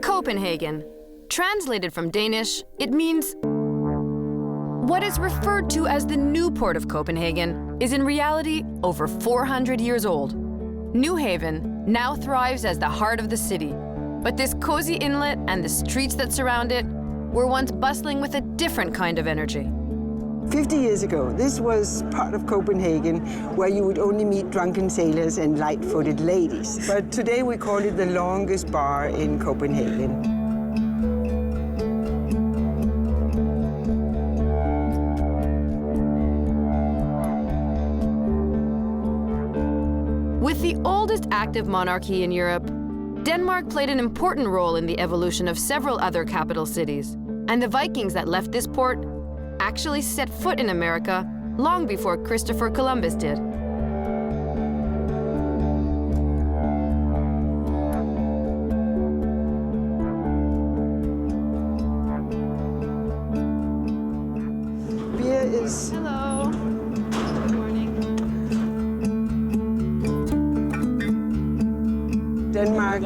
Copenhagen. Translated from Danish, it means what is referred to as the new port of Copenhagen is in reality over 400 years old. New Haven now thrives as the heart of the city, but this cozy inlet and the streets that surround it were once bustling with a different kind of energy. 50 years ago, this was part of Copenhagen where you would only meet drunken sailors and light-footed ladies. But today we call it the longest bar in Copenhagen. With the oldest active monarchy in Europe, Denmark played an important role in the evolution of several other capital cities. And the Vikings that left this port actually set foot in America long before Christopher Columbus did. Beer is... Hello. Good morning. Denmark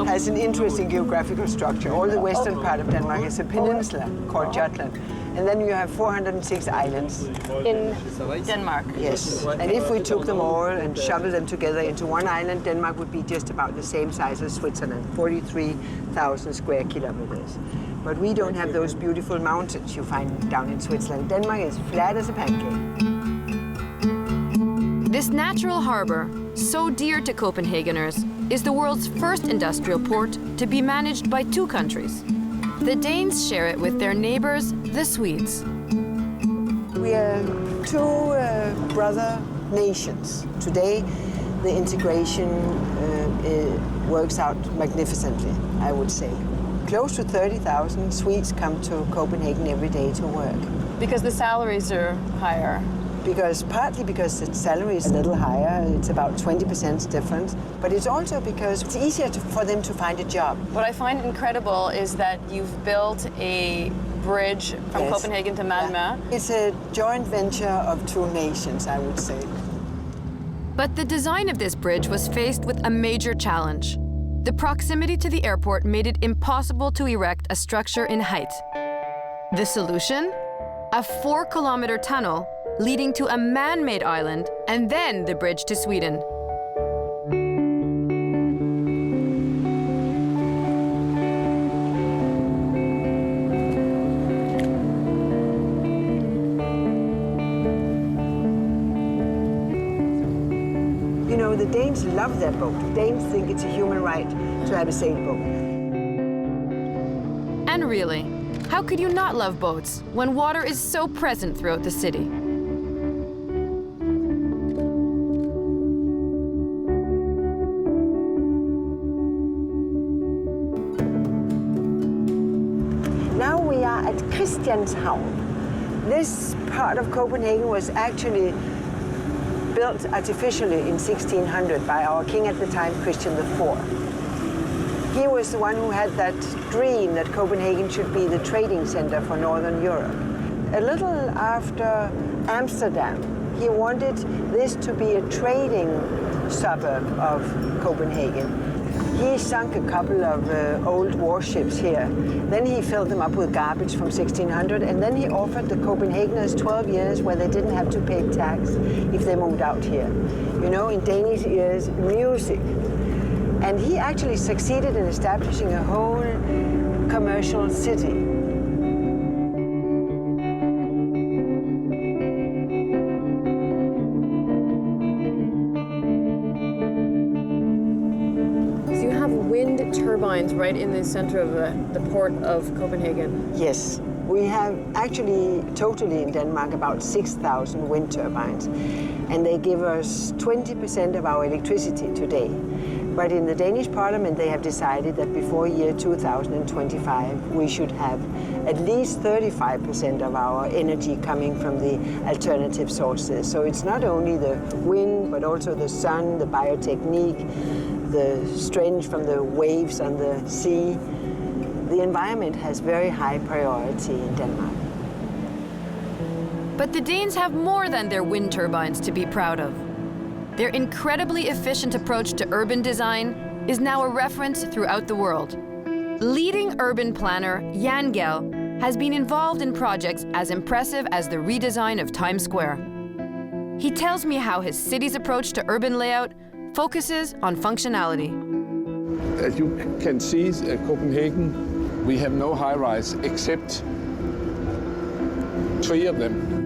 has an interesting geographical structure. All the western part of Denmark is a peninsula called Jutland. And then you have 406 islands. In Denmark? Yes. And if we took them all and shoveled them together into one island, Denmark would be just about the same size as Switzerland, 43,000 square kilometers. But we don't have those beautiful mountains you find down in Switzerland. Denmark is flat as a pancake. This natural harbor, so dear to Copenhageners, is the world's first industrial port to be managed by two countries. The Danes share it with their neighbors, the Swedes. We are two brother nations. Today, the integration works out magnificently, I would say. Close to 30,000 Swedes come to Copenhagen every day to work. Because the salaries are higher. Partly because the salary is a little higher, it's about 20% difference, but it's also because it's easier for them to find a job. What I find incredible is that you've built a bridge from Yes. Copenhagen to Malmö. Yeah. It's a joint venture of two nations, I would say. But the design of this bridge was faced with a major challenge. The proximity to the airport made it impossible to erect a structure in height. The solution? A 4-kilometer tunnel leading to a man-made island, and then the bridge to Sweden. You know, the Danes love their boat. Danes think it's a human right to have a sailboat. And really, how could you not love boats when water is so present throughout the city? Now we are at Christianshavn. This part of Copenhagen was actually built artificially in 1600 by our king at the time, Christian IV. He was the one who had that dream that Copenhagen should be the trading center for Northern Europe. A little after Amsterdam, he wanted this to be a trading suburb of Copenhagen. He sunk a couple of old warships here. Then he filled them up with garbage from 1600, and then he offered the Copenhageners 12 years where they didn't have to pay tax if they moved out here. You know, in Danish ears, music. And he actually succeeded in establishing a whole commercial city. Wind turbines right in the center of the port of Copenhagen. Yes, we have actually totally in Denmark about 6,000 wind turbines, and they give us 20% of our electricity today. But in the Danish parliament, they have decided that before year 2025, we should have at least 35% of our energy coming from the alternative sources. So it's not only the wind, but also the sun, the biotechnique, the strength from the waves on the sea. The environment has very high priority in Denmark. But the Danes have more than their wind turbines to be proud of. Their incredibly efficient approach to urban design is now a reference throughout the world. Leading urban planner Jan Gehl has been involved in projects as impressive as the redesign of Times Square. He tells me how his city's approach to urban layout focuses on functionality. As you can see, Copenhagen, we have no high-rise except 3 of them.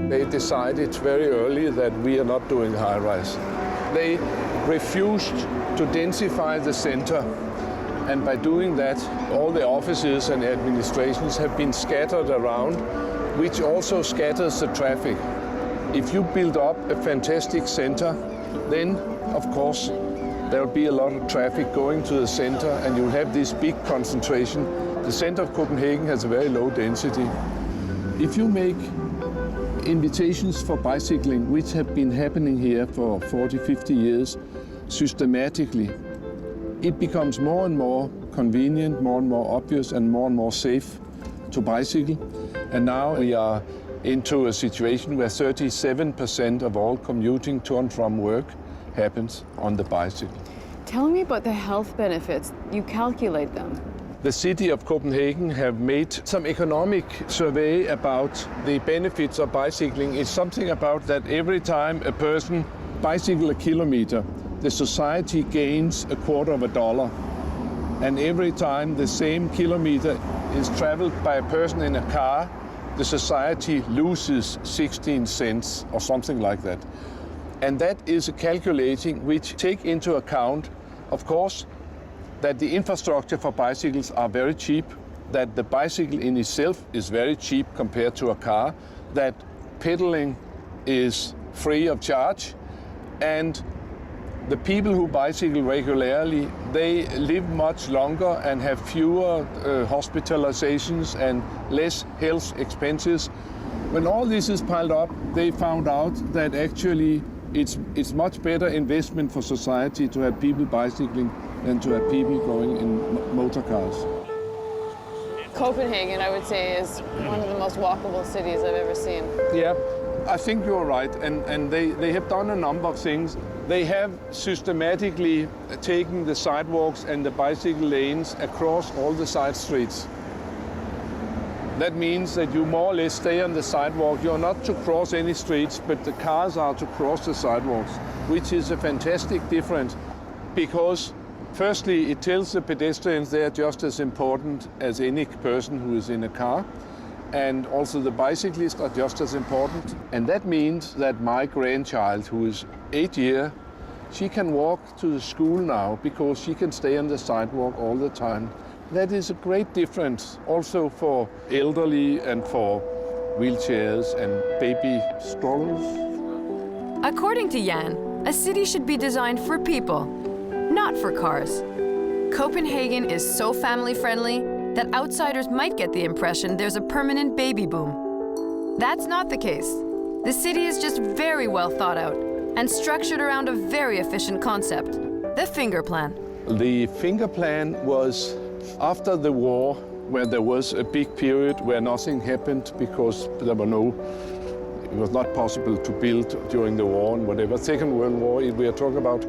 They decided very early that we are not doing high-rise. They refused to densify the center, and by doing that, all the offices and administrations have been scattered around, which also scatters the traffic. If you build up a fantastic center, then, of course, there will be a lot of traffic going to the center, and you'll have this big concentration. The center of Copenhagen has a very low density. If you make invitations for bicycling, which have been happening here for 40, 50 years, systematically, it becomes more and more convenient, more and more obvious, and more safe to bicycle. And now we are into a situation where 37% of all commuting to and from work happens on the bicycle. Tell me about the health benefits. You calculate them. The city of Copenhagen have made some economic survey about the benefits of bicycling. It's something about that every time a person bicycles a kilometer, the society gains $0.25. And every time the same kilometer is traveled by a person in a car, the society loses 16 cents or something like that. And that is a calculating which take into account, of course, that the infrastructure for bicycles are very cheap, that the bicycle in itself is very cheap compared to a car, that pedaling is free of charge, and the people who bicycle regularly, they live much longer and have fewer hospitalizations and less health expenses. When all this is piled up, they found out that actually it's much better investment for society to have people bicycling than to have people going in motor cars. Copenhagen, I would say, is one of the most walkable cities I've ever seen. Yeah, I think you're right, and they have done a number of things. They have systematically taken the sidewalks and the bicycle lanes across all the side streets. That means that you more or less stay on the sidewalk. You're not to cross any streets, but the cars are to cross the sidewalks, which is a fantastic difference because firstly, it tells the pedestrians they are just as important as any person who is in a car. And also the bicyclists are just as important. And that means that my grandchild, who is 8 years, she can walk to the school now because she can stay on the sidewalk all the time. That is a great difference also for elderly and for wheelchairs and baby strollers. According to Jan, a city should be designed for people, not for cars. Copenhagen is so family-friendly that outsiders might get the impression there's a permanent baby boom. That's not the case. The city is just very well thought out and structured around a very efficient concept, the finger plan. The finger plan was after the war, where there was a big period where nothing happened because it was not possible to build during the war and whatever. Second World War we are talking about.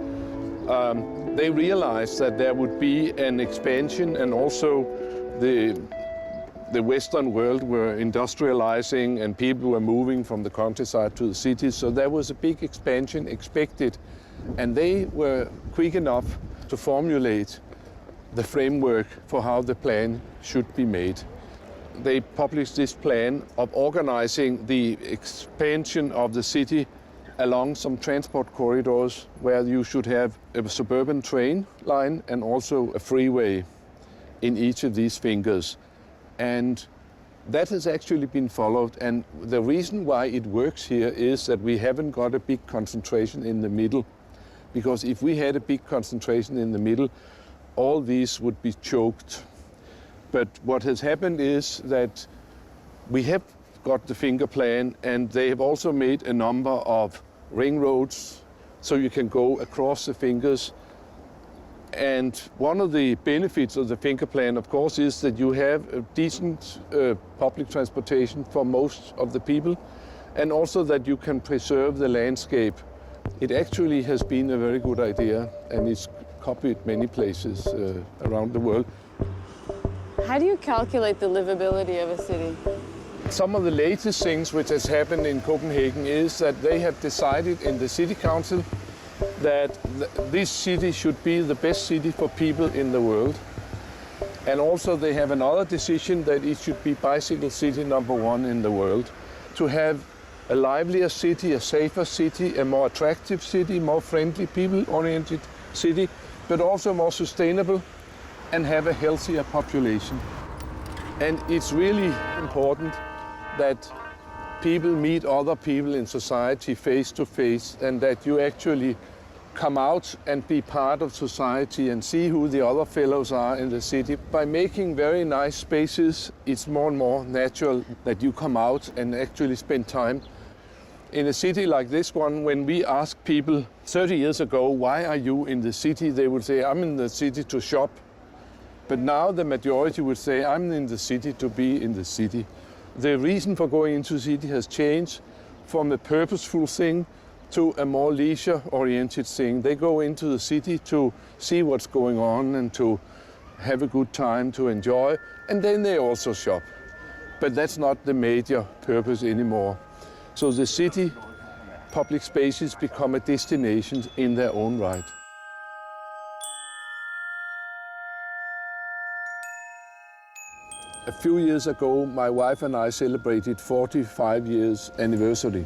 They realized that there would be an expansion, and also the Western world were industrializing and people were moving from the countryside to the cities. So there was a big expansion expected, and they were quick enough to formulate the framework for how the plan should be made. They published this plan of organizing the expansion of the city along some transport corridors where you should have a suburban train line and also a freeway in each of these fingers. And that has actually been followed. And the reason why it works here is that we haven't got a big concentration in the middle. Because if we had a big concentration in the middle, all these would be choked. But what has happened is that we have got the finger plan, and they have also made a number of ring roads so you can go across the fingers. And one of the benefits of the finger plan, of course, is that you have a decent public transportation for most of the people, and also that you can preserve the landscape. It actually has been a very good idea, and it's copied many places around the world. How do you calculate the livability of a city? Some of the latest things which has happened in Copenhagen is that they have decided in the city council that this city should be the best city for people in the world. And also they have another decision that it should be bicycle city #1 in the world. To have a livelier city, a safer city, a more attractive city, more friendly, people-oriented city, but also more sustainable and have a healthier population. And it's really important that people meet other people in society face to face, and that you actually come out and be part of society and see who the other fellows are in the city. By making very nice spaces, it's more and more natural that you come out and actually spend time. In a city like this one, when we ask people 30 years ago, why are you in the city? They would say, I'm in the city to shop. But now the majority would say, I'm in the city to be in the city. The reason for going into the city has changed from a purposeful thing to a more leisure-oriented thing. They go into the city to see what's going on and to have a good time, to enjoy, and then they also shop. But that's not the major purpose anymore. So the city public spaces become a destination in their own right. A few years ago, my wife and I celebrated 45 years anniversary.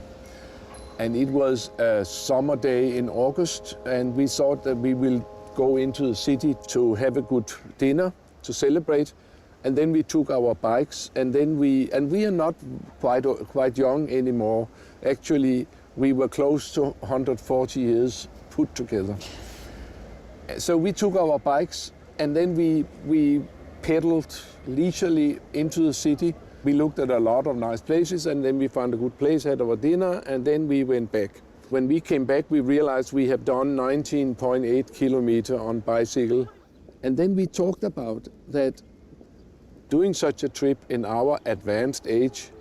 And it was a summer day in August, and we thought that we will go into the city to have a good dinner, to celebrate. And then we took our bikes, and we are not quite young anymore. Actually, we were close to 140 years put together. So we took our bikes, and then we pedaled leisurely into the city. We looked at a lot of nice places, and then we found a good place, had our dinner, and then we went back. When we came back, we realized we have done 19.8 kilometers on bicycle. And then we talked about that doing such a trip in our advanced age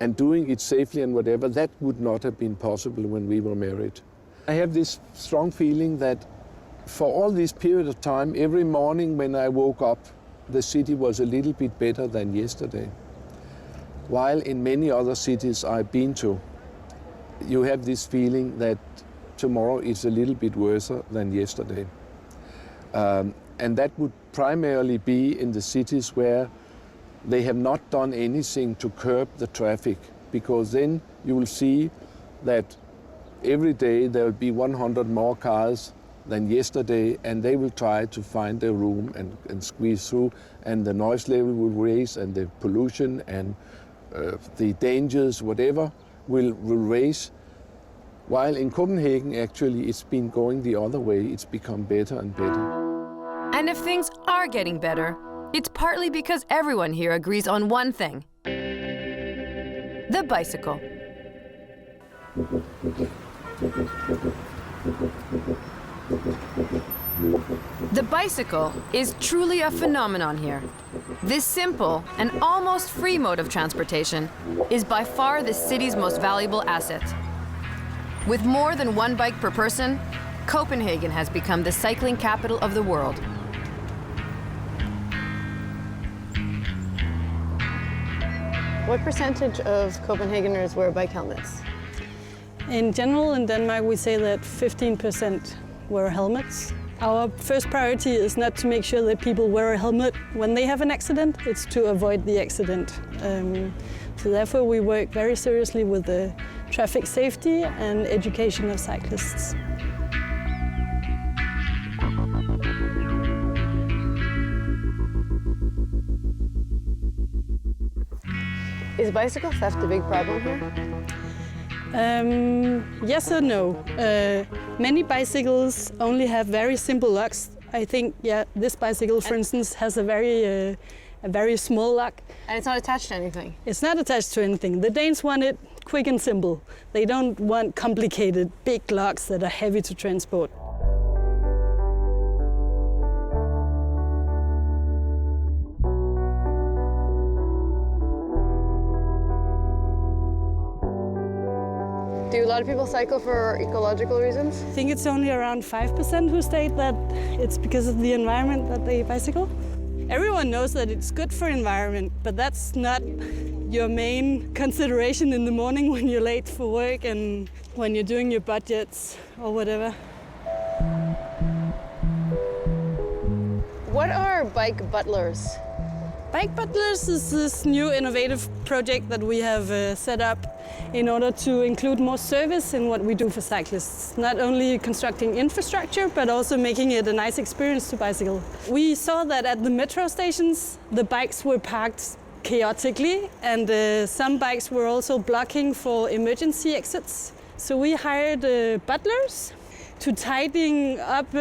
and doing it safely and whatever, that would not have been possible when we were married. I have this strong feeling that for all this period of time, every morning when I woke up, the city was a little bit better than yesterday. While in many other cities I've been to, you have this feeling that tomorrow is a little bit worse than yesterday. And that would primarily be in the cities where they have not done anything to curb the traffic, because then you will see that every day there will be 100 more cars than yesterday, and they will try to find a room and squeeze through, and the noise level will raise, and the pollution and the dangers, whatever, will raise. While in Copenhagen, actually, it's been going the other way. It's become better and better. And if things are getting better, it's partly because everyone here agrees on one thing: the bicycle. The bicycle is truly a phenomenon here. This simple and almost free mode of transportation is by far the city's most valuable asset. With more than one bike per person, Copenhagen has become the cycling capital of the world. What percentage of Copenhageners wear bike helmets? In general, in Denmark, we say that 15% wear helmets. Our first priority is not to make sure that people wear a helmet when they have an accident, it's to avoid the accident. So therefore we work very seriously with the traffic safety and education of cyclists. Is bicycle theft a big problem here? Yes or no. Many bicycles only have very simple locks. I think, this bicycle, for instance, has a very small lock. And it's not attached to anything? It's not attached to anything. The Danes want it quick and simple. They don't want complicated, big locks that are heavy to transport. Do a lot of people cycle for ecological reasons? I think it's only around 5% who state that it's because of the environment that they bicycle. Everyone knows that it's good for environment, but that's not your main consideration in the morning when you're late for work and when you're doing your budgets or whatever. What are bike butlers? Bike Butlers is this new innovative project that we have set up in order to include more service in what we do for cyclists. Not only constructing infrastructure, but also making it a nice experience to bicycle. We saw that at the metro stations, the bikes were parked chaotically, and some bikes were also blocking for emergency exits. So we hired butlers to tidying up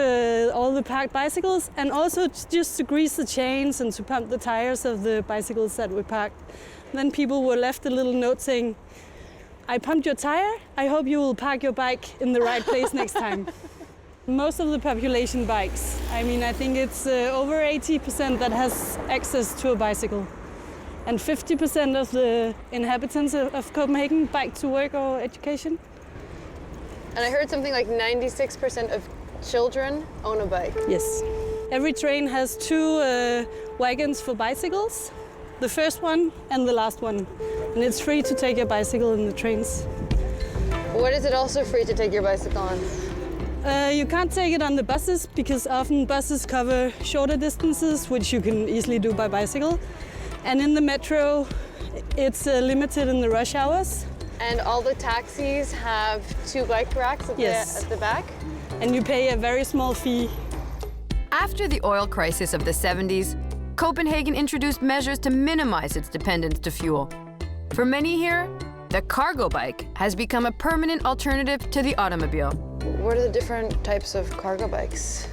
all the parked bicycles, and also just to grease the chains and to pump the tires of the bicycles that were parked. Then people were left a little note saying, "I pumped your tire, I hope you will park your bike in the right place next time." Most of the population bikes. I mean, I think it's over 80% that has access to a bicycle. And 50% of the inhabitants of Copenhagen bike to work or education. And I heard something like 96% of children own a bike. Yes. Every train has two wagons for bicycles. The first one and the last one. And it's free to take your bicycle in the trains. What is it also free to take your bicycle on? You can't take it on the buses because often buses cover shorter distances, which you can easily do by bicycle. And in the metro, it's limited in the rush hours. And all the taxis have two bike racks at the back? And you pay a very small fee. After the oil crisis of the 70s, Copenhagen introduced measures to minimize its dependence to fuel. For many here, the cargo bike has become a permanent alternative to the automobile. What are the different types of cargo bikes?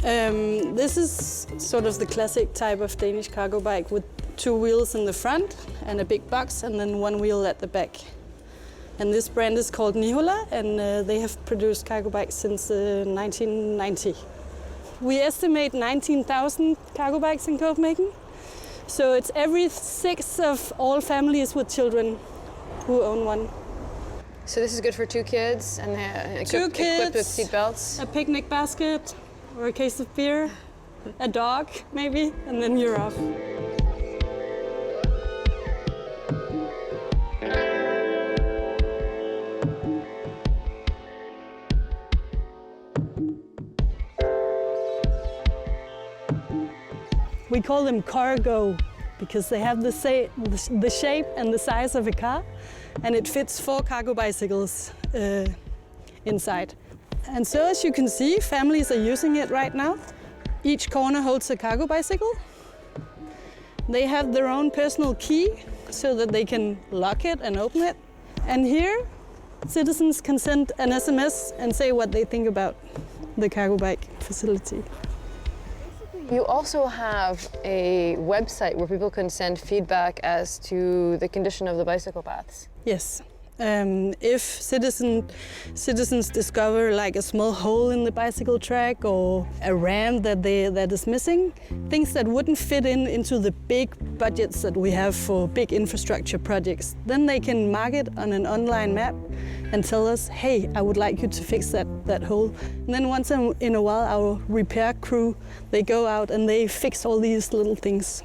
This is sort of the classic type of Danish cargo bike with two wheels in the front and a big box and then one wheel at the back. And this brand is called Nihola, and they have produced cargo bikes since 1990. We estimate 19,000 cargo bikes in Copenhagen. So it's every 6 of all families with children who own one. So this is good for 2 kids and equipped with seat belts? A picnic basket or a case of beer, a dog maybe, and then you're off. We call them cargo because they have the shape and the size of a car, and it fits 4 cargo bicycles inside. And so as you can see, families are using it right now. Each corner holds a cargo bicycle. They have their own personal key so that they can lock it and open it. And here, citizens can send an SMS and say what they think about the cargo bike facility. You also have a website where people can send feedback as to the condition of the bicycle paths. Yes. If citizens discover like a small hole in the bicycle track or a ramp that is missing, things that wouldn't fit into the big budgets that we have for big infrastructure projects, then they can mark it on an online map and tell us, hey, I would like you to fix that hole. And then once in a while, our repair crew, they go out and they fix all these little things.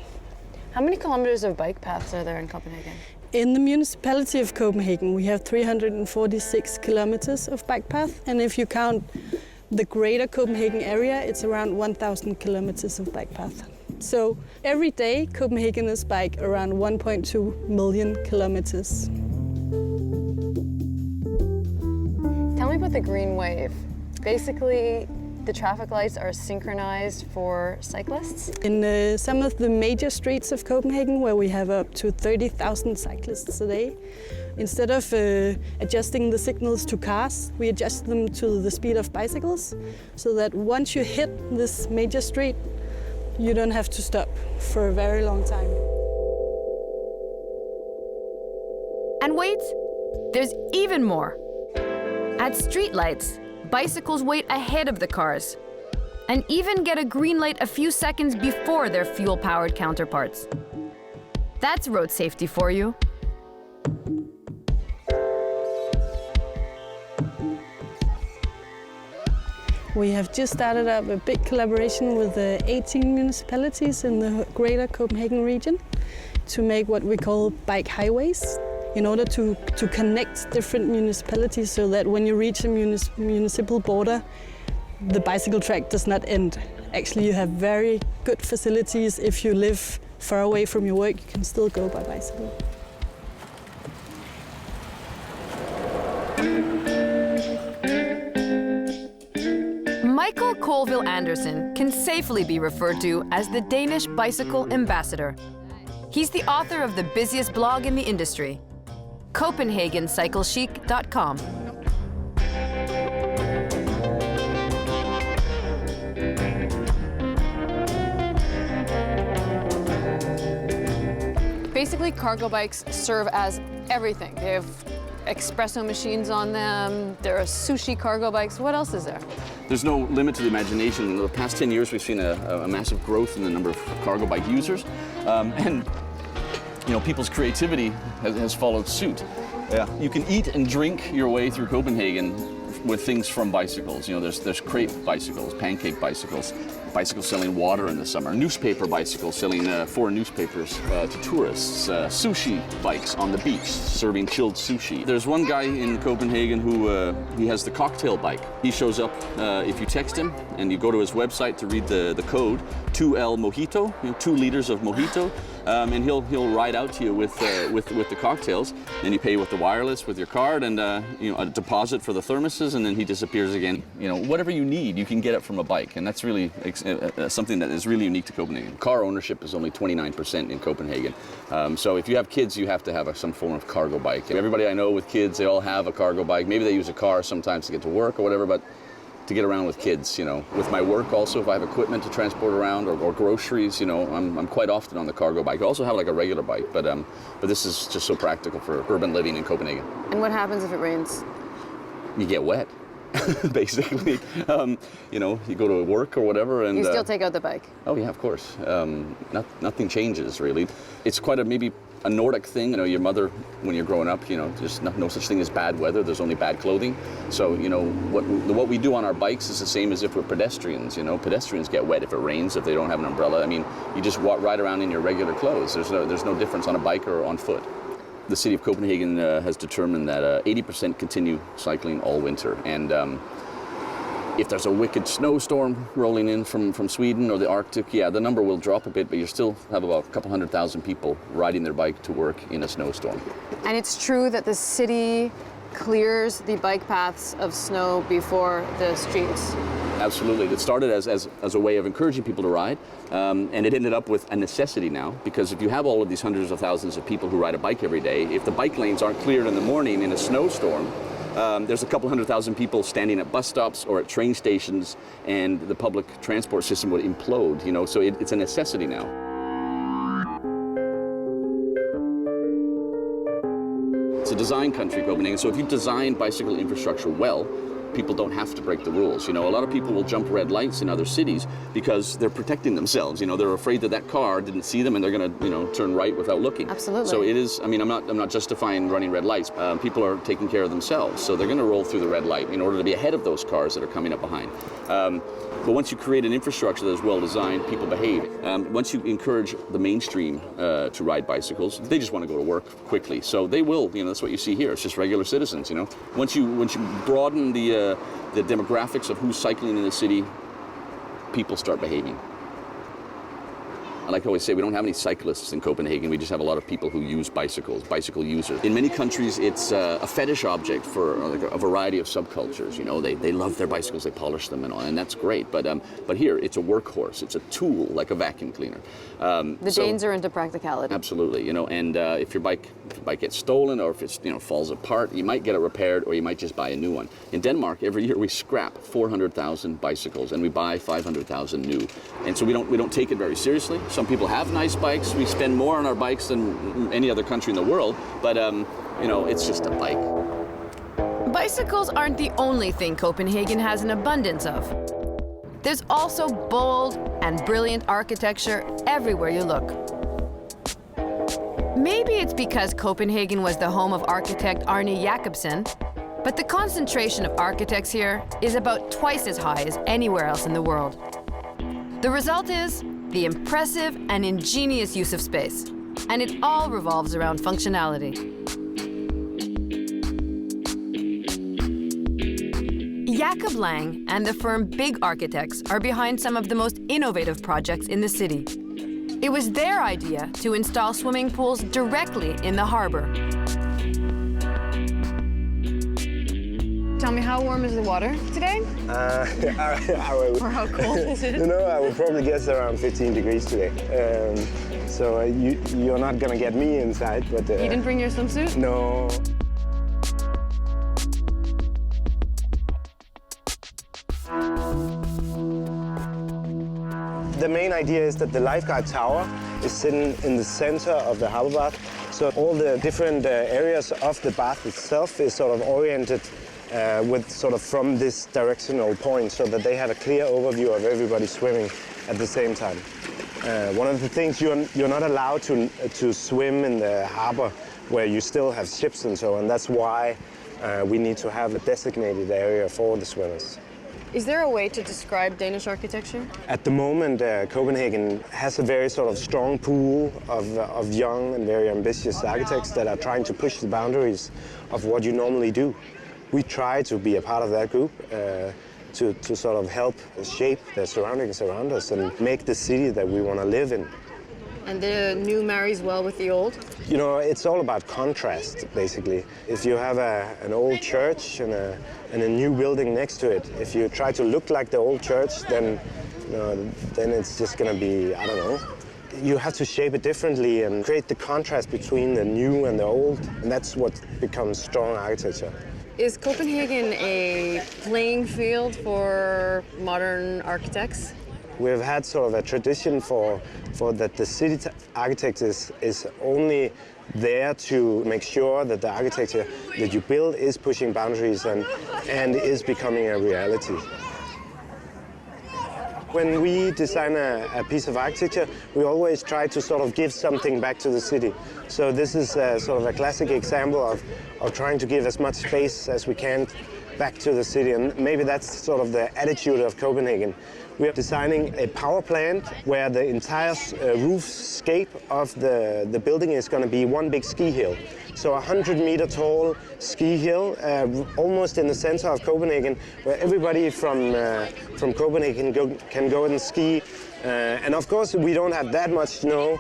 How many kilometers of bike paths are there in Copenhagen? In the municipality of Copenhagen, we have 346 kilometers of bike path. And if you count the greater Copenhagen area, it's around 1,000 kilometers of bike path. So every day, Copenhageners bike around 1.2 million kilometers. Tell me about the green wave. Basically, the traffic lights are synchronized for cyclists? In some of the major streets of Copenhagen, where we have up to 30,000 cyclists a day, instead of adjusting the signals to cars, we adjust them to the speed of bicycles, so that once you hit this major street, you don't have to stop for a very long time. And wait, there's even more. At streetlights, bicycles wait ahead of the cars and even get a green light a few seconds before their fuel-powered counterparts. That's road safety for you. We have just started up a big collaboration with the 18 municipalities in the greater Copenhagen region to make what we call bike highways, in order to connect different municipalities so that when you reach a municipal border, the bicycle track does not end. Actually, you have very good facilities. If you live far away from your work, you can still go by bicycle. Michael Colville Andersen can safely be referred to as the Danish bicycle ambassador. He's the author of the busiest blog in the industry, CopenhagenCycleChic.com. Basically, cargo bikes serve as everything. They have espresso machines on them. There are sushi cargo bikes. What else is there? There's no limit to the imagination. In the past 10 years, we've seen a massive growth in the number of cargo bike users. And you know, people's creativity has followed suit. Yeah. You can eat and drink your way through Copenhagen with things from bicycles. You know, there's crepe bicycles, pancake bicycles, bicycles selling water in the summer, newspaper bicycles selling foreign newspapers to tourists, sushi bikes on the beach serving chilled sushi. There's one guy in Copenhagen who he has the cocktail bike. He shows up if you text him and you go to his website to read the code, 2L Mojito, you know, 2 liters of mojito. And he'll ride out to you with the cocktails. Then you pay with the wireless with your card, and you know, a deposit for the thermoses, and then he disappears again. You know, whatever you need, you can get it from a bike, and that's really something that is really unique to Copenhagen. Car ownership is only 29% in Copenhagen. So if you have kids, you have to have some form of cargo bike. Everybody I know with kids, they all have a cargo bike. Maybe they use a car sometimes to get to work or whatever, but to get around with kids, you know. With my work also, if I have equipment to transport around or groceries, you know, I'm quite often on the cargo bike. I also have like a regular bike, but this is just so practical for urban living in Copenhagen. And what happens if it rains? You get wet, basically. You know, you go to work or whatever, and you still take out the bike. Oh yeah, of course. Nothing changes really. It's quite maybe a Nordic thing. You know, your mother, when you're growing up, you know, there's no such thing as bad weather. There's only bad clothing. So, you know, what we do on our bikes is the same as if we're pedestrians. You know, pedestrians get wet if it rains, if they don't have an umbrella. I mean, you just ride around in your regular clothes. There's no difference on a bike or on foot. The city of Copenhagen has determined that 80% continue cycling all winter, and if there's a wicked snowstorm rolling in from Sweden or the Arctic, yeah, the number will drop a bit, but you still have about a couple 100,000 people riding their bike to work in a snowstorm. And it's true that the city clears the bike paths of snow before the streets. Absolutely. It started as a way of encouraging people to ride, and it ended up with a necessity now, because if you have all of these hundreds of thousands of people who ride a bike every day, if the bike lanes aren't cleared in the morning in a snowstorm, there's a couple 100,000 people standing at bus stops or at train stations, and the public transport system would implode, you know, so it's a necessity now. It's a design country, Copenhagen, so if you design bicycle infrastructure well, people don't have to break the rules. You know, a lot of people will jump red lights in other cities because they're protecting themselves. You know, they're afraid that car didn't see them and they're going to, you know, turn right without looking. Absolutely. So it is, I mean, I'm not justifying running red lights. People are taking care of themselves. So they're going to roll through the red light in order to be ahead of those cars that are coming up behind. But once you create an infrastructure that is well designed, people behave. Once you encourage the mainstream to ride bicycles, they just want to go to work quickly. So they will, you know, that's what you see here. It's just regular citizens, you know. Once you broaden the demographics of who's cycling in the city, people start behaving. I like to always say we don't have any cyclists in Copenhagen. We just have a lot of people who use bicycles, bicycle users. In many countries, it's a fetish object for a variety of subcultures. You know, they love their bicycles, they polish them and all, and that's great. But here, it's a workhorse. It's a tool, like a vacuum cleaner. The Danes are into practicality. Absolutely, you know, and if your bike gets stolen or if it, you know, falls apart, you might get it repaired or you might just buy a new one. In Denmark, every year we scrap 400,000 bicycles and we buy 500,000 new. And so we don't take it very seriously. Some people have nice bikes. We spend more on our bikes than any other country in the world, but you know, it's just a bike. Bicycles aren't the only thing Copenhagen has an abundance of. There's also bold and brilliant architecture everywhere you look. Maybe it's because Copenhagen was the home of architect Arne Jacobsen, But the concentration of architects here is about twice as high as anywhere else in the world. The result is the impressive and ingenious use of space, and it all revolves around functionality. Jakob Lang and the firm Big Architects are behind some of the most innovative projects in the city. It was their idea to install swimming pools directly in the harbor. Tell me, how warm is the water today? Or how cold is it? You know, I would probably guess around 15 degrees today. So you're not gonna get me inside, but... You didn't bring your swimsuit? No. The main idea is that the lifeguard tower is sitting in the center of the harbor bath. So all the different areas of the bath itself is sort of oriented with sort of from this directional point so that they have a clear overview of everybody swimming at the same time. One of the things you're not allowed to swim in the harbor where you still have ships and so on. That's why we need to have a designated area for the swimmers. Is there a way to describe Danish architecture? At the moment, Copenhagen has a very sort of strong pool of young and very ambitious architects that are trying to push the boundaries of what you normally do. We try to be a part of that group to sort of help shape the surroundings around us and make the city that we want to live in. And the new marries well with the old? You know, it's all about contrast, basically. If you have an old church and a new building next to it, if you try to look like the old church, then it's just going to be, I don't know. You have to shape it differently and create the contrast between the new and the old, and that's what becomes strong architecture. Is Copenhagen a playing field for modern architects? We've had sort of a tradition for that the city architect is only there to make sure that the architecture that you build is pushing boundaries and is becoming a reality. When we design a piece of architecture, we always try to sort of give something back to the city. So this is sort of a classic example of trying to give as much space as we can back to the city, and maybe that's sort of the attitude of Copenhagen. We are designing a power plant where the entire roofscape of the building is going to be one big ski hill. So a 100-meter tall ski hill, almost in the center of Copenhagen, where everybody from Copenhagen can go and ski. And of course, we don't have that much snow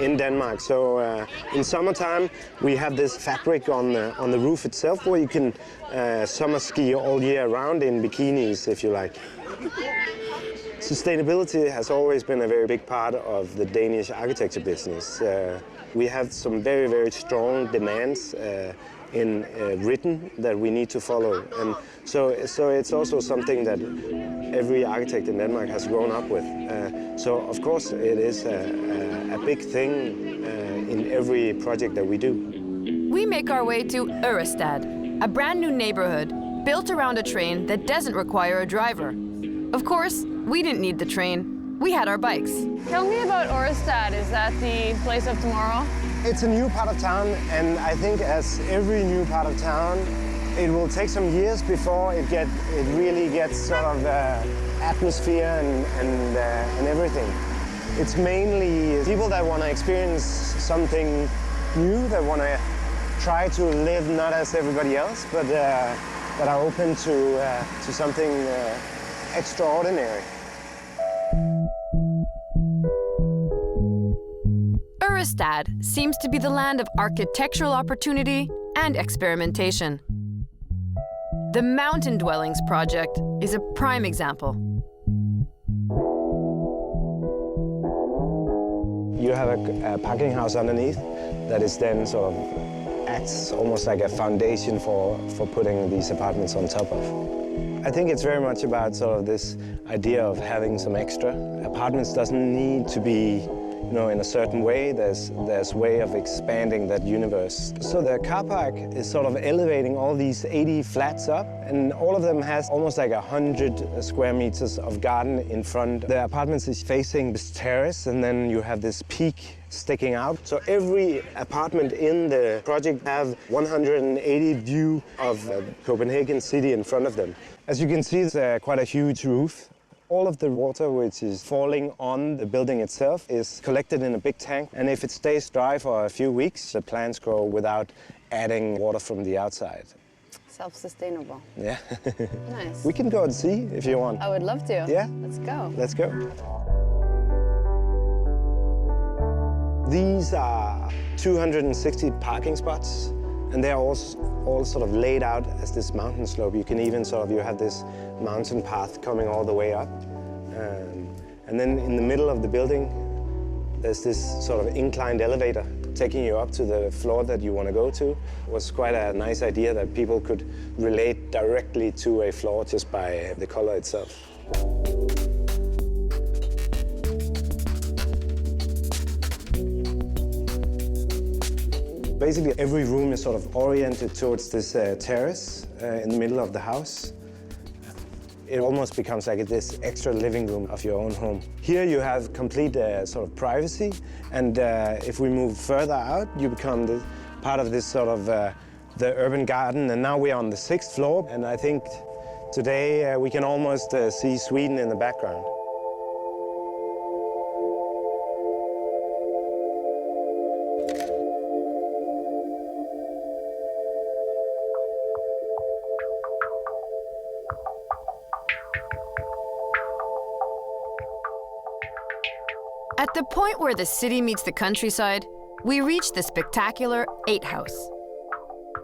in Denmark. So in summertime, we have this fabric on the roof itself, where you can summer ski all year round in bikinis, if you like. Sustainability has always been a very big part of the Danish architecture business. We have some very, very strong demands in written that we need to follow. And so it's also something that every architect in Denmark has grown up with. So of course it is a big thing in every project that we do. We make our way to Ørestad, a brand new neighborhood built around a train that doesn't require a driver. Of course, we didn't need the train. We had our bikes. Tell me about Ørestad. Is that the place of tomorrow? It's a new part of town, and I think as every new part of town, it will take some years before it really gets sort of atmosphere and everything. It's mainly people that want to experience something new, that want to try to live not as everybody else, but that are open to something extraordinary. Ørestad seems to be the land of architectural opportunity and experimentation. The Mountain Dwellings project is a prime example. You have a parking house underneath that is then sort of acts almost like a foundation for putting these apartments on top of. I think it's very much about sort of this idea of having some extra. Apartments doesn't need to be, you know, in a certain way. There's way of expanding that universe. So the car park is sort of elevating all these 80 flats up, and all of them has almost like 100 square meters of garden in front. The apartments is facing this terrace, and then you have this peak sticking out. So every apartment in the project have 180 view of Copenhagen city in front of them. As you can see, it's quite a huge roof. All of the water which is falling on the building itself is collected in a big tank, and if it stays dry for a few weeks, the plants grow without adding water from the outside. Self-sustainable. Yeah. Nice. We can go and see if you want. I would love to. Yeah? Let's go. Let's go. These are 260 parking spots, and they're all sort of laid out as this mountain slope. You can even you have this mountain path coming all the way up. And then in the middle of the building, there's this sort of inclined elevator taking you up to the floor that you want to go to. It was quite a nice idea that people could relate directly to a floor just by the color itself. Basically, every room is sort of oriented towards this terrace in the middle of the house. It almost becomes like this extra living room of your own home. Here you have complete sort of privacy, and if we move further out, you become part of this sort of the urban garden, and now we're on the 6th floor, and I think today we can almost see Sweden in the background. At the point where the city meets the countryside, we reach the spectacular 8 House.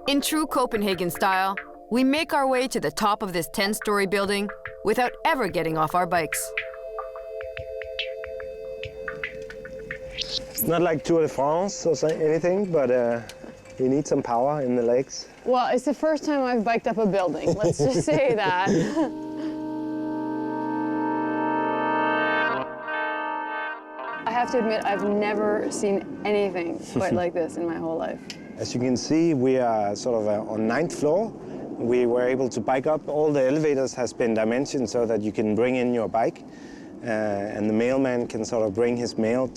In true Copenhagen style, we make our way to the top of this 10-story building without ever getting off our bikes. It's not like Tour de France or anything, but we need some power in the legs. Well, it's the first time I've biked up a building. Let's just say that. I have to admit, I've never seen anything quite like this in my whole life. As you can see, we are sort of on 9th floor. We were able to bike up. All the elevators has been dimensioned so that you can bring in your bike. And the mailman can sort of bring his mail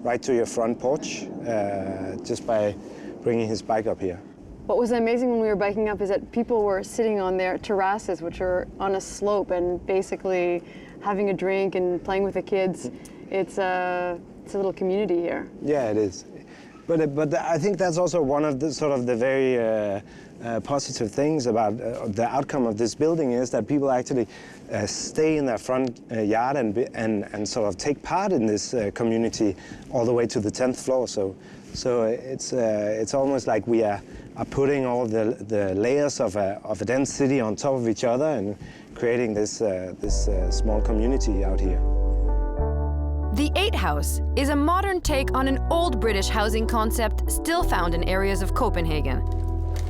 right to your front porch just by bringing his bike up here. What was amazing when we were biking up is that people were sitting on their terraces, which are on a slope, and basically having a drink and playing with the kids. It's a little community here. Yeah, it is. But I think that's also one of the sort of the very positive things about the outcome of this building is that people actually stay in their front yard and sort of take part in this community all the way to the 10th floor. So it's almost like we are putting all the layers of a dense city on top of each other and creating this small community out here. The 8 House is a modern take on an old British housing concept still found in areas of Copenhagen.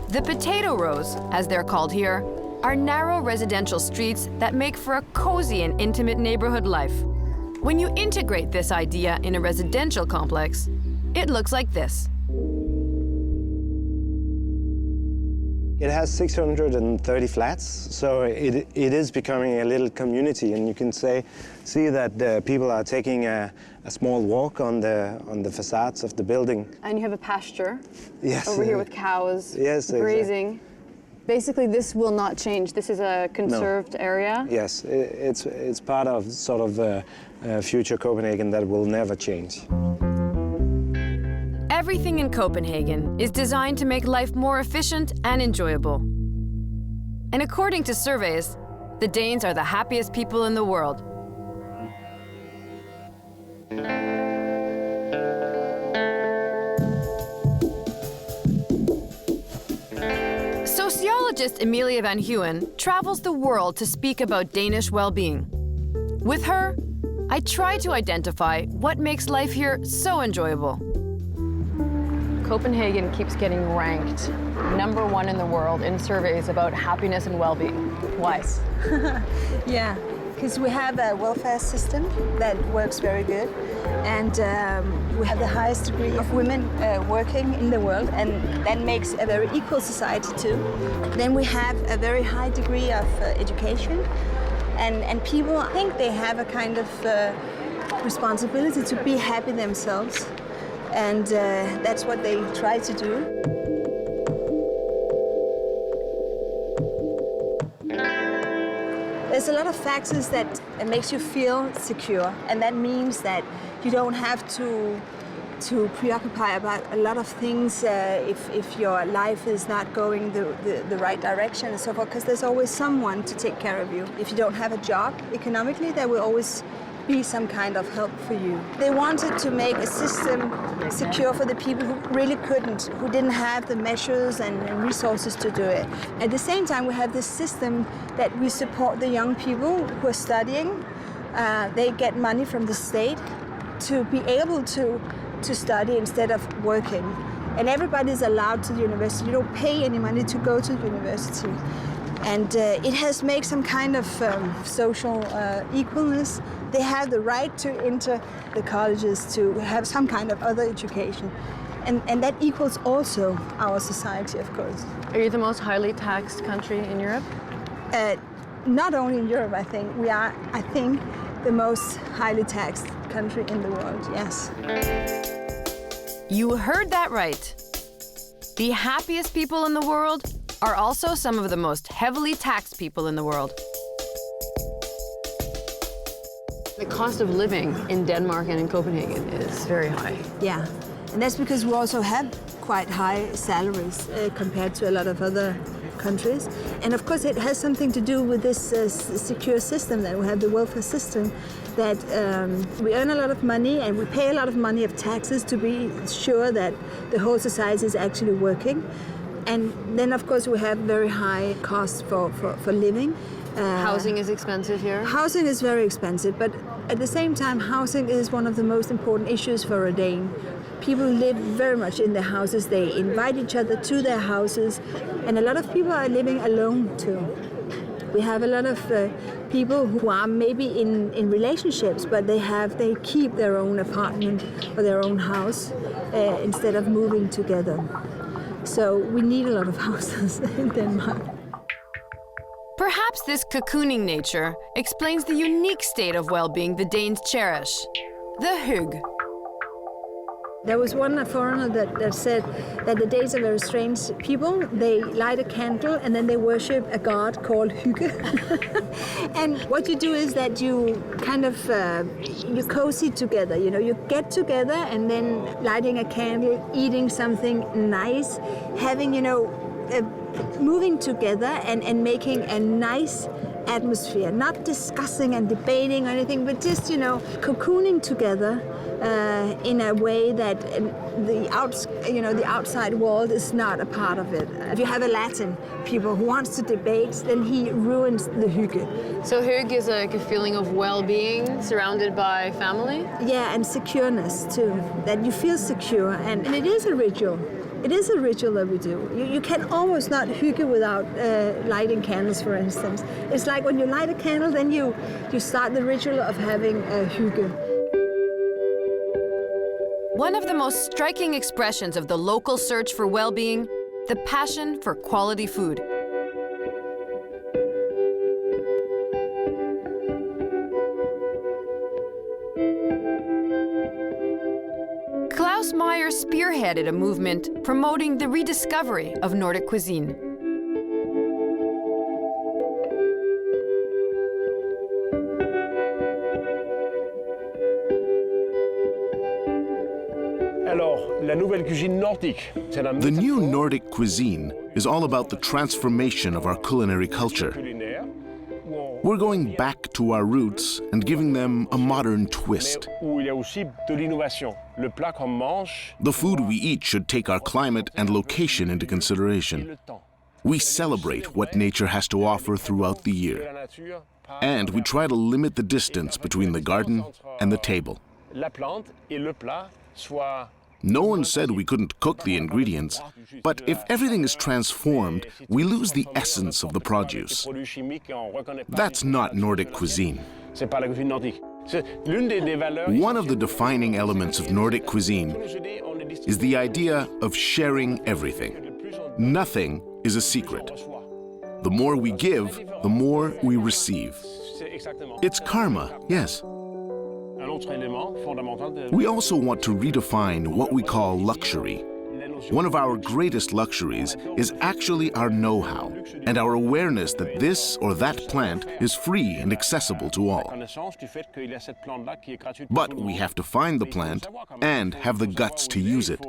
The potato rows, as they're called here, are narrow residential streets that make for a cozy and intimate neighborhood life. When you integrate this idea in a residential complex, it looks like this. It has 630 flats, so it is becoming a little community, and you can see that people are taking a small walk on the facades of the building. And you have a pasture yes, over here with cows Exactly. grazing. Basically, this will not change. This is a conserved area. Yes, it's part of sort of future Copenhagen that will never change. Everything in Copenhagen is designed to make life more efficient and enjoyable. And according to surveys, the Danes are the happiest people in the world. Sociologist Emilie van Heuen travels the world to speak about Danish well-being. With her, I try to identify what makes life here so enjoyable. Copenhagen keeps getting ranked #1 in the world in surveys about happiness and well-being. Why? Yeah, because we have a welfare system that works very good, and we have the highest degree of women working in the world, and that makes a very equal society too. Then we have a very high degree of education, and people think they have a kind of responsibility to be happy themselves. And that's what they try to do. There's a lot of factors that makes you feel secure, and that means that you don't have to preoccupy about a lot of things if your life is not going the right direction and so forth, because there's always someone to take care of you. If you don't have a job economically, there will always be some kind of help for you. They wanted to make a system secure for the people who really couldn't, who didn't have the measures and resources to do it. At the same time, we have this system that we support the young people who are studying. They get money from the state to be able to study instead of working. And everybody's allowed to the university. You don't pay any money to go to the university. And it has made some kind of social equalness. They have the right to enter the colleges, to have some kind of other education. And that equals also our society, of course. Are you the most highly taxed country in Europe? Not only in Europe, I think. We are, I think, the most highly taxed country in the world, yes. You heard that right. The happiest people in the world are also some of the most heavily taxed people in the world. The cost of living in Denmark and in Copenhagen is very high. Yeah, and that's because we also have quite high salaries compared to a lot of other countries. And of course it has something to do with this secure system that we have, the welfare system, that we earn a lot of money and we pay a lot of money of taxes to be sure that the whole society is actually working. And then of course we have very high costs for living. Housing is expensive here? Housing is very expensive, but at the same time, housing is one of the most important issues for a Dane. People live very much in their houses. They invite each other to their houses, and a lot of people are living alone too. We have a lot of people who are maybe in relationships, but they keep their own apartment or their own house instead of moving together. So we need a lot of houses in Denmark. Perhaps this cocooning nature explains the unique state of well-being the Danes cherish, the hygge. There was one foreigner that said that the Danes are very strange people. They light a candle and then they worship a god called Hygge. And what you do is that you kind of, you cozy together, you know, you get together and then lighting a candle, eating something nice, having, you know, moving together and making a nice atmosphere, not discussing and debating or anything, but just, you know, cocooning together in a way that the outside world is not a part of it. If you have a Latin people who wants to debate, then he ruins the hygge. So hygge is like a feeling of well-being surrounded by family? Yeah, and secureness too, that you feel secure, and it is a ritual. It is a ritual that we do. You can almost not hygge without lighting candles, for instance. It's like when you light a candle, then you start the ritual of having a hygge. One of the most striking expressions of the local search for well-being, the passion for quality food. Klaus Meyer spearheaded a movement promoting the rediscovery of Nordic cuisine. The new Nordic cuisine is all about the transformation of our culinary culture. We're going back to our roots and giving them a modern twist. The food we eat should take our climate and location into consideration. We celebrate what nature has to offer throughout the year. And we try to limit the distance between the garden and the table. No one said we couldn't cook the ingredients, but if everything is transformed, we lose the essence of the produce. That's not Nordic cuisine. One of the defining elements of Nordic cuisine is the idea of sharing everything. Nothing is a secret. The more we give, the more we receive. It's karma, yes. We also want to redefine what we call luxury. One of our greatest luxuries is actually our know-how and our awareness that this or that plant is free and accessible to all. But we have to find the plant and have the guts to use it.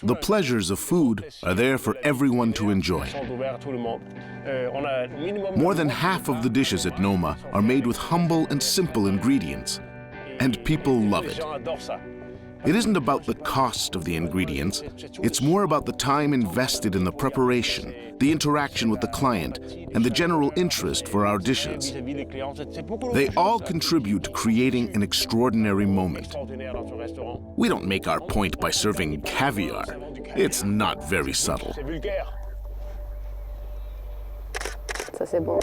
The pleasures of food are there for everyone to enjoy. More than half of the dishes at Noma are made with humble and simple ingredients, and people love it. It isn't about the cost of the ingredients, it's more about the time invested in the preparation, the interaction with the client, and the general interest for our dishes. They all contribute to creating an extraordinary moment. We don't make our point by serving caviar. It's not very subtle. Ça, c'est bon.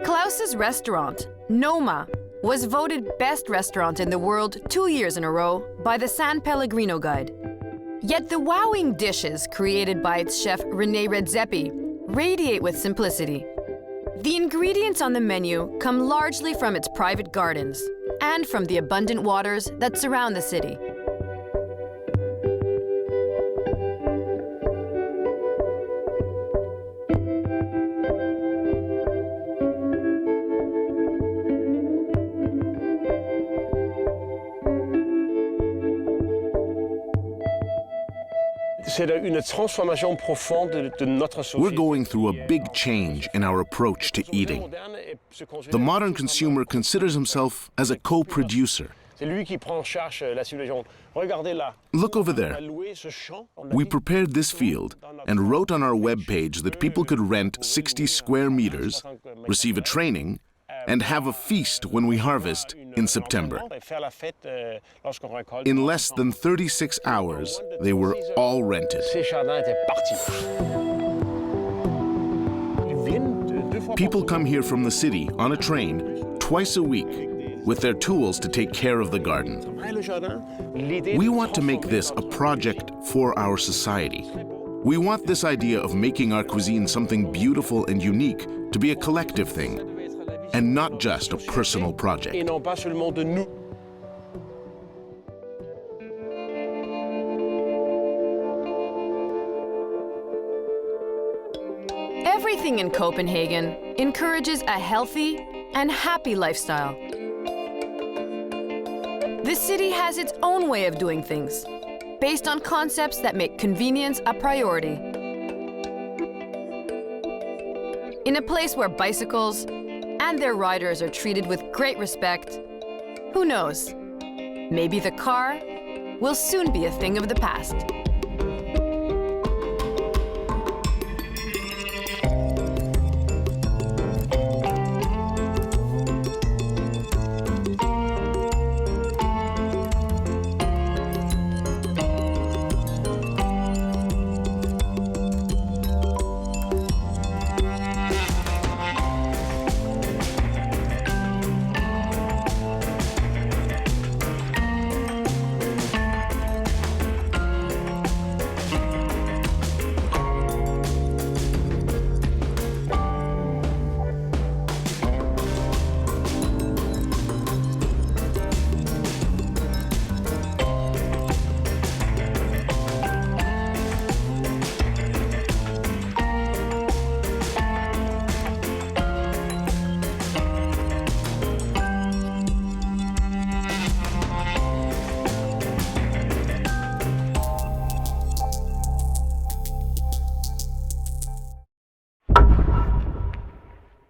Klaus's restaurant, Noma, was voted best restaurant in the world 2 years in a row by the San Pellegrino Guide. Yet the wowing dishes created by its chef René Redzepi radiate with simplicity. The ingredients on the menu come largely from its private gardens and from the abundant waters that surround the city. We're going through a big change in our approach to eating. The modern consumer considers himself as a co-producer. Look over there. We prepared this field and wrote on our webpage that people could rent 60 square meters, receive a training, and have a feast when we harvest in September. In less than 36 hours, they were all rented. People come here from the city on a train twice a week with their tools to take care of the garden. We want to make this a project for our society. We want this idea of making our cuisine something beautiful and unique to be a collective thing, and not just a personal project. Everything in Copenhagen encourages a healthy and happy lifestyle. The city has its own way of doing things, based on concepts that make convenience a priority. In a place where bicycles and their riders are treated with great respect, who knows? Maybe the car will soon be a thing of the past.